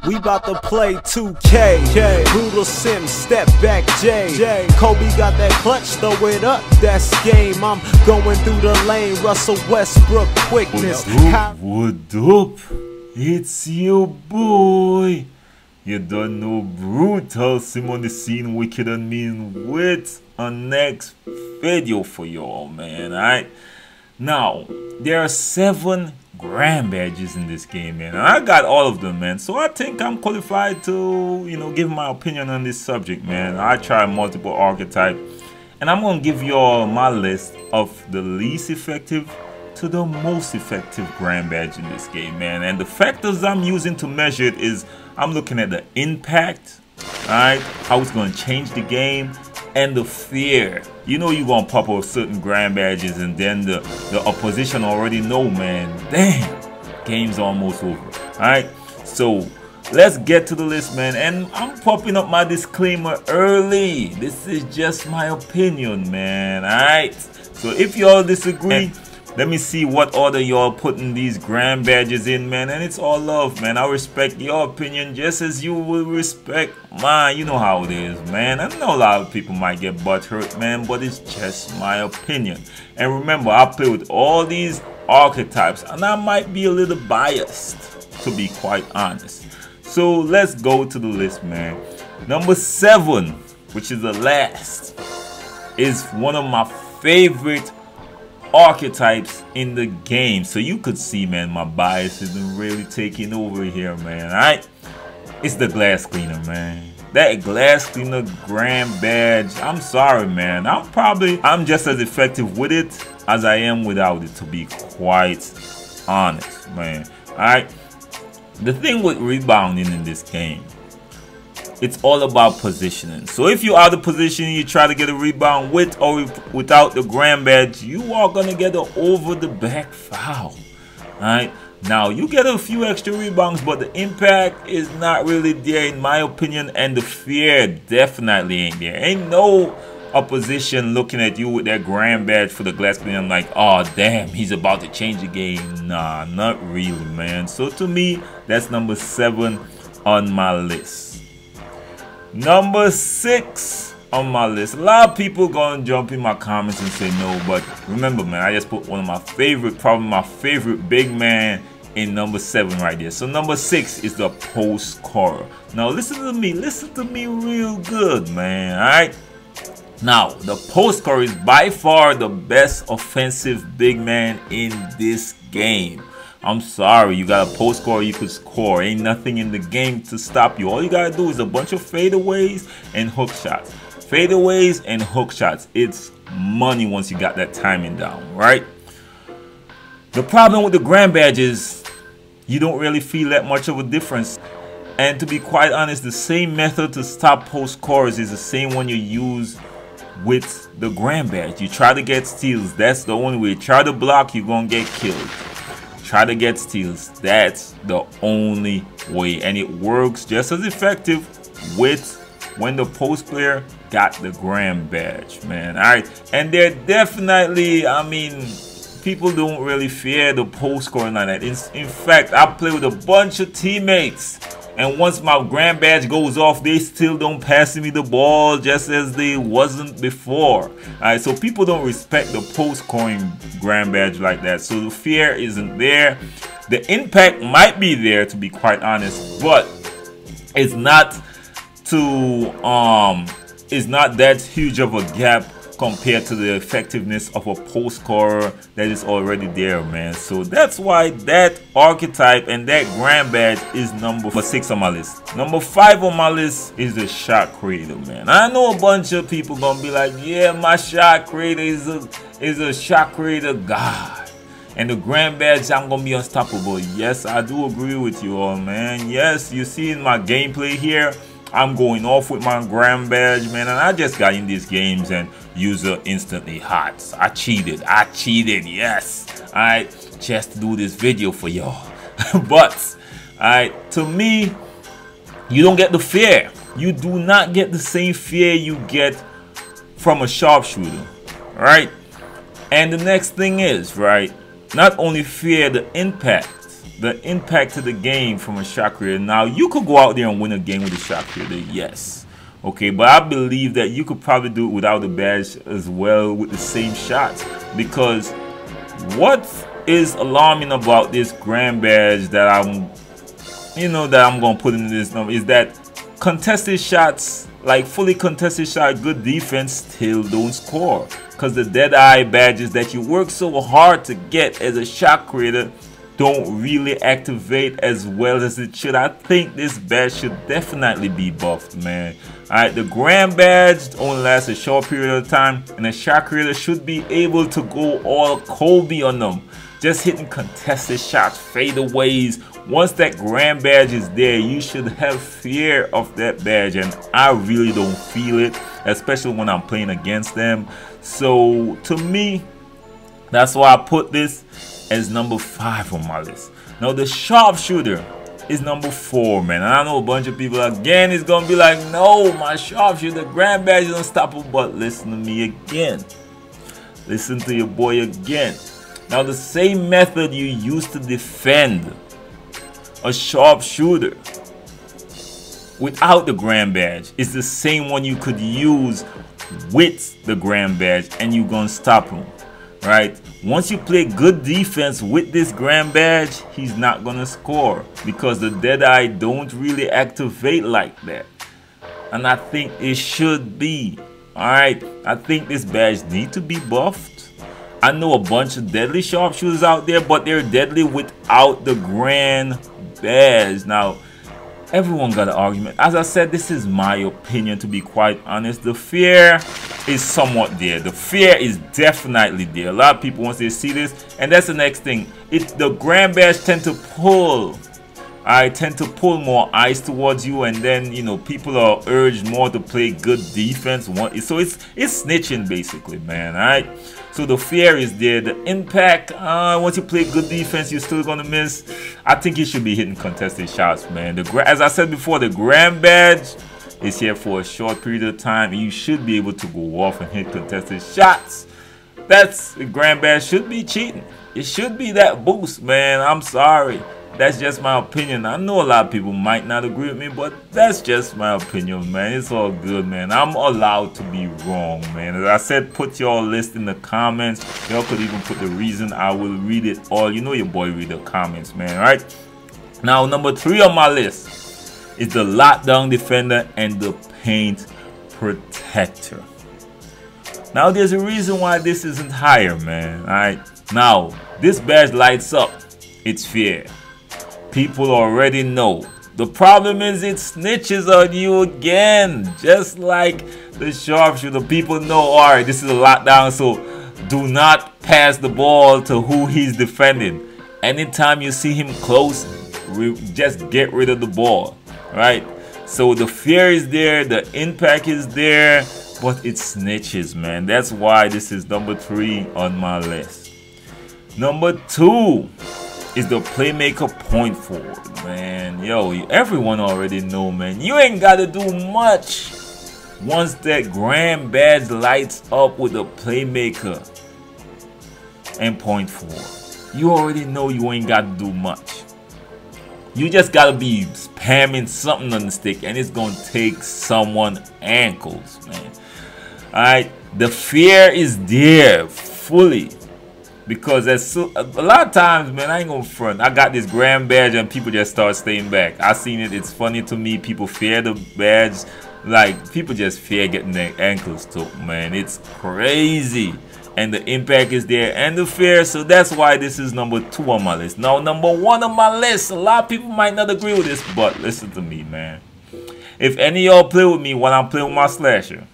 We bout to play 2K. Brutalsim, step back J. Kobe got that clutch, throw it up, that's game. I'm going through the lane, Russell Westbrook quickness. What up? It's your boy. You don't know Brutalsim on the scene, wicked and mean, with a next video for y'all, man. Alright. Now, there are 7 grand badges in this game, man. And I got all of them, man. So I think I'm qualified to, give my opinion on this subject, man. I tried multiple archetypes, and I'm gonna give y'all my list of the least effective to the most effective grand badge in this game, man. And the factors I'm using to measure it is I'm looking at the impact, alright, how it's gonna change the game, and the fear. You're gonna pop up certain grand badges and then the opposition already know, man, damn, game's almost over. Alright, so let's get to the list, man. And I'm popping up my disclaimer early. This is just my opinion, man. Alright, so if y'all disagree, let me see what order y'all putting these grand badges in, man. And it's all love, man. I respect your opinion just as you will respect mine. You know how it is, man. I know a lot of people might get butthurt, man, but it's just my opinion. And remember, I play with all these archetypes, and I might be a little biased, to be quite honest. So let's go to the list, man. Number 7, which is the last, is one of my favorite archetypes in the game. So you could see, man, my bias isn't really taking over here, man. Alright, it's the glass cleaner, man. That glass cleaner grand badge, I'm sorry, man, I'm just as effective with it as I am without it, to be quite honest, man. Alright, the thing with rebounding in this game, it's all about positioning. So if you're out of position, you try to get a rebound with or without the grand badge, you are gonna get an over the back foul. Alright, now you get a few extra rebounds, but the impact is not really there in my opinion, and the fear definitely ain't there. Ain't no opposition looking at you with that grand badge for the glass cleaner. I'm like, oh damn, he's about to change the game. Nah, not really, man. So to me, that's number 7 on my list. Number 6 on my list. A lot of people gonna jump in my comments and say no, but remember, man, I just put one of my favorite, probably my favorite big man in number 7 right there. So number 6 is the post scorer. Now listen to me real good, man. Alright, now the post scorer is by far the best offensive big man in this game. I'm sorry, you got a post scorer, you could score. Ain't nothing in the game to stop you. All you gotta do is a bunch of fadeaways and hook shots. Fadeaways and hook shots. It's money once you got that timing down, right? The problem with the grand badge is you don't really feel that much of a difference. And to be quite honest, the same method to stop post scorers is the same one you use with the grand badge. You try to get steals, that's the only way. Try to block, you're gonna get killed. Try to get steals, that's the only way, and it works just as effective with when the post player got the grand badge, man. Alright, and they're definitely, I mean, people don't really fear the post scoring like that. In fact, I play with a bunch of teammates, and once my grand badge goes off, they still don't pass me the ball just as they wasn't before. Alright, so people don't respect the post scoring grand badge like that. So the fear isn't there. The impact might be there, to be quite honest, but it's not that huge of a gap compared to the effectiveness of a post scorer that is already there, man. So that's why that archetype and that grand badge is number 6 on my list. Number 5 on my list is the shot creator, man. I know a bunch of people gonna be like, yeah, my shot creator is a shot creator god, and the grand badge, I'm gonna be unstoppable. Yes, I do agree with you all, man. Yes, you see in my gameplay here, I'm going off with my grand badge, man, and I just got in these games and user instantly hot. I cheated, yes. Alright, just to do this video for y'all. But alright, to me, you don't get the fear. You do not get the same fear you get from a sharpshooter, right? And the next thing is, right, not only fear, the impact. the impact to the game from a shot creator. Now, you could go out there and win a game with a shot creator, yes. Okay, but I believe that you could probably do it without the badge as well with the same shots. Because what is alarming about this grand badge that I'm gonna put in this number is that contested shots, like fully contested shot, good defense, still don't score. Because the dead eye badges that you work so hard to get as a shot creator don't really activate as well as it should. I think this badge should definitely be buffed, man. Alright, the grand badge only lasts a short period of time, and a shot creator should be able to go all Kobe on them. Just hitting contested shots, fadeaways. Once that grand badge is there, you should have fear of that badge, and I really don't feel it, especially when I'm playing against them. So to me, that's why I put this as number 5 on my list. Now the sharpshooter is number 4, man. And I know a bunch of people again is gonna be like, no, my sharpshooter grand badge is unstoppable. But listen to me again. Listen to your boy again. Now the same method you use to defend a sharpshooter without the grand badge is the same one you could use with the grand badge, and you're gonna stop him. Right? Once you play good defense with this grand badge, he's not gonna score because the dead eye don't really activate like that. And I think it should be. Alright, I think this badge needs to be buffed. I know a bunch of deadly sharpshooters out there, but they're deadly without the grand badge. Now, everyone got an argument. As I said, this is my opinion, to be quite honest. The fear is somewhat there. The fear is definitely there. A lot of people, once they see this, and that's the next thing, the grand badge tend to pull. I tend to pull more eyes towards you, and then, you know, people are urged more to play good defense. So it's snitching basically, man. Alright, so the fear is there. The impact, once you play good defense, you're still gonna miss. I think you should be hitting contested shots, man. As I said before, the grand badge is here for a short period of time, and you should be able to go off and hit contested shots. The grand badge should be cheating. It should be that boost, man. I'm sorry. That's just my opinion. I know a lot of people might not agree with me, but that's just my opinion, man. It's all good, man. I'm allowed to be wrong, man. As I said, put your list in the comments. Y'all could even put the reason. I will read it all. You know your boy read the comments, man, right? Now, number 3 on my list is the lockdown defender and the paint protector. Now, there's a reason why this isn't higher, man. Alright. Now, this badge lights up. It's fair. People already know. The problem is it snitches on you again. Just like the sharpshooter. People know, alright, this is a lockdown, so do not pass the ball to who he's defending. Anytime you see him close, just get rid of the ball. Right? So the fear is there, the impact is there, but it snitches, man. That's why this is number 3 on my list. Number 2 is the playmaker point forward, man. Yo, everyone already know, man. You ain't gotta do much once that grand badge lights up with the playmaker and point forward. You already know you ain't gotta do much. You just gotta be spamming something on the stick, and it's gonna take someone ankles, man. Alright, the fear is there fully. Because a lot of times, man, I ain't gonna front. I got this grand badge and people just start staying back. I seen it. It's funny to me. People fear the badge. Like, people just fear getting their ankles took, man. It's crazy. And the impact is there and the fear. So that's why this is number 2 on my list. Now, number 1 on my list. A lot of people might not agree with this, but listen to me, man. If any of y'all play with me when I'm playing with my slasher,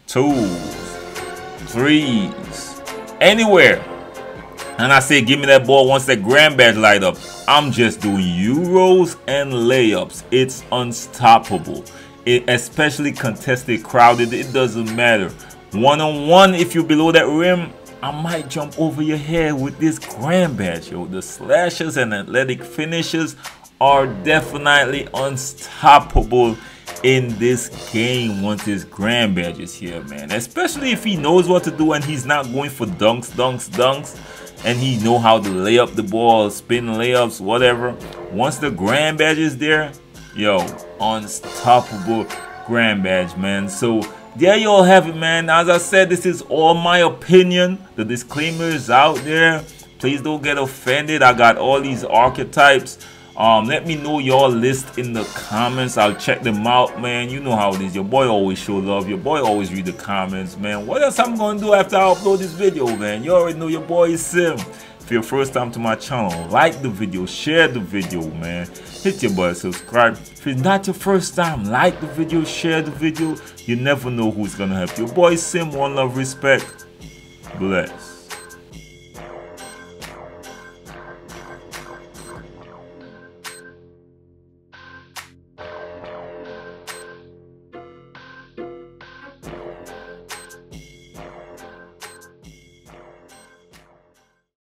2s, 3s, anywhere, and I say give me that ball once that grand badge light up, I'm just doing Euros and layups. It's unstoppable. Especially contested, crowded, it doesn't matter. One-on-one, if you're below that rim, I might jump over your head with this grand badge, yo. The slashers and athletic finishers are definitely unstoppable in this game once his grand badge is here, man. Especially if he knows what to do and he's not going for dunks. and he know how to lay up the ball, spin layups, whatever. Once the grand badge is there, yo, unstoppable grand badge, man. So there you all have it, man. As I said, this is all my opinion. The disclaimer is out there. Please don't get offended. I got all these archetypes. Let me know your list in the comments. I'll check them out, man. You know how it is. Your boy always show love. Your boy always read the comments, man. What else I'm gonna do after I upload this video, man? You already know your boy is Sim. If you're first time to my channel, like the video, share the video, man. Hit your boy, subscribe. If it's not your first time, like the video, share the video. You never know who's gonna help. Your boy Sim, one love, respect. Bless.